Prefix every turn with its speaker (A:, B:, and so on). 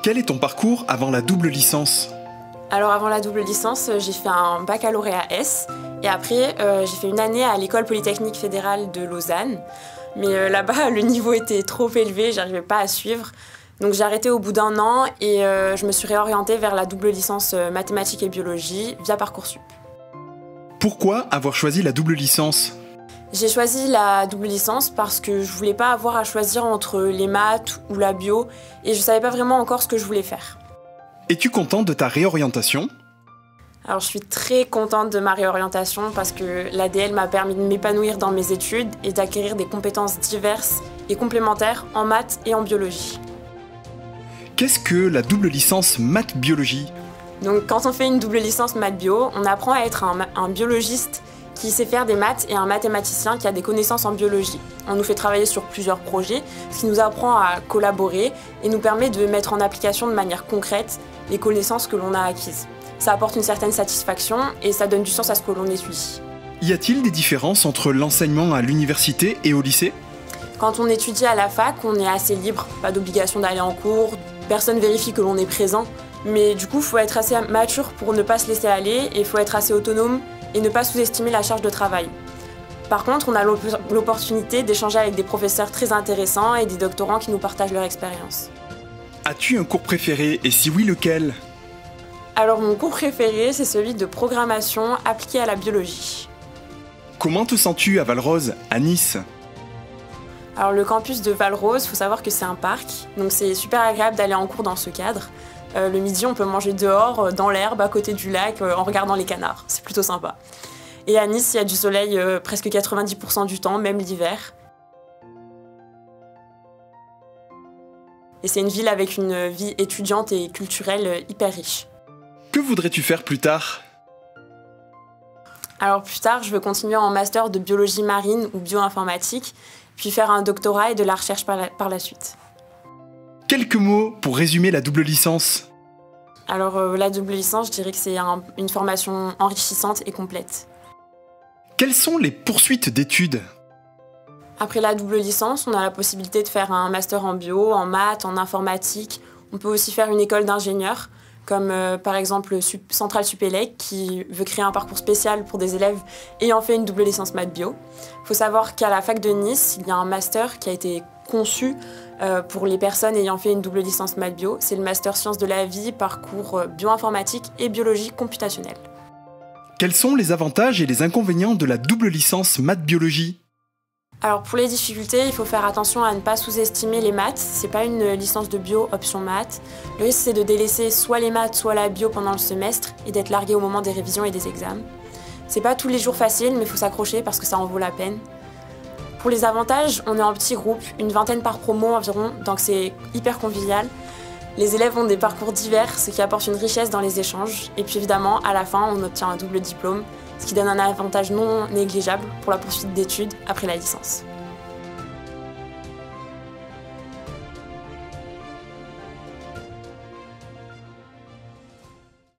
A: Quel est ton parcours avant la double licence?
B: Alors avant la double licence, j'ai fait un baccalauréat S et après j'ai fait une année à l'École Polytechnique Fédérale de Lausanne. Mais là-bas, le niveau était trop élevé, j'arrivais pas à suivre. Donc j'ai arrêté au bout d'un an et je me suis réorientée vers la double licence mathématiques et biologie via Parcoursup.
A: Pourquoi avoir choisi la double licence?
B: J'ai choisi la double licence parce que je voulais pas avoir à choisir entre les maths ou la bio et je savais pas vraiment encore ce que je voulais faire.
A: Es-tu contente de ta réorientation?
B: Alors je suis très contente de ma réorientation parce que l'ADL m'a permis de m'épanouir dans mes études et d'acquérir des compétences diverses et complémentaires en maths et en biologie.
A: Qu'est-ce que la double licence maths-biologie?
B: Donc quand on fait une double licence maths-bio, on apprend à être un biologiste qui sait faire des maths et un mathématicien qui a des connaissances en biologie. On nous fait travailler sur plusieurs projets, ce qui nous apprend à collaborer et nous permet de mettre en application de manière concrète les connaissances que l'on a acquises. Ça apporte une certaine satisfaction et ça donne du sens à ce que l'on étudie.
A: Y a-t-il des différences entre l'enseignement à l'université et au lycée?
B: Quand on étudie à la fac, on est assez libre, pas d'obligation d'aller en cours, personne vérifie que l'on est présent. Mais du coup, il faut être assez mature pour ne pas se laisser aller et il faut être assez autonome et ne pas sous-estimer la charge de travail. Par contre, on a l'opportunité d'échanger avec des professeurs très intéressants et des doctorants qui nous partagent leur expérience.
A: As-tu un cours préféré et si oui, lequel?
B: Alors mon cours préféré, c'est celui de programmation appliquée à la biologie.
A: Comment te sens-tu à Valrose, à Nice?
B: Alors le campus de Valrose, il faut savoir que c'est un parc, donc c'est super agréable d'aller en cours dans ce cadre. Le midi, on peut manger dehors, dans l'herbe, à côté du lac, en regardant les canards. C'est plutôt sympa. Et à Nice, il y a du soleil presque 90% du temps, même l'hiver. Et c'est une ville avec une vie étudiante et culturelle hyper riche.
A: Que voudrais-tu faire plus tard?
B: Alors plus tard, je veux continuer en master de biologie marine ou bioinformatique, puis faire un doctorat et de la recherche par la suite.
A: Quelques mots pour résumer la double licence.
B: Alors la double licence, je dirais que c'est une formation enrichissante et complète.
A: Quelles sont les poursuites d'études?
B: Après la double licence, on a la possibilité de faire un master en bio, en maths, en informatique. On peut aussi faire une école d'ingénieur, comme par exemple Centrale Supélec, qui veut créer un parcours spécial pour des élèves ayant fait une double licence maths bio. Il faut savoir qu'à la fac de Nice, il y a un master qui a été conçu pour les personnes ayant fait une double licence maths bio. C'est le master sciences de la vie, parcours bioinformatique et biologie computationnelle.
A: Quels sont les avantages et les inconvénients de la double licence maths-biologie?
B: Alors pour les difficultés, il faut faire attention à ne pas sous-estimer les maths. C'est pas une licence de bio option maths. Le risque, c'est de délaisser soit les maths, soit la bio pendant le semestre et d'être largué au moment des révisions et des examens. C'est pas tous les jours facile, mais il faut s'accrocher parce que ça en vaut la peine. Pour les avantages, on est en petit groupe, une vingtaine par promo environ, donc c'est hyper convivial. Les élèves ont des parcours divers, ce qui apporte une richesse dans les échanges. Et puis évidemment, à la fin, on obtient un double diplôme, ce qui donne un avantage non négligeable pour la poursuite d'études après la licence.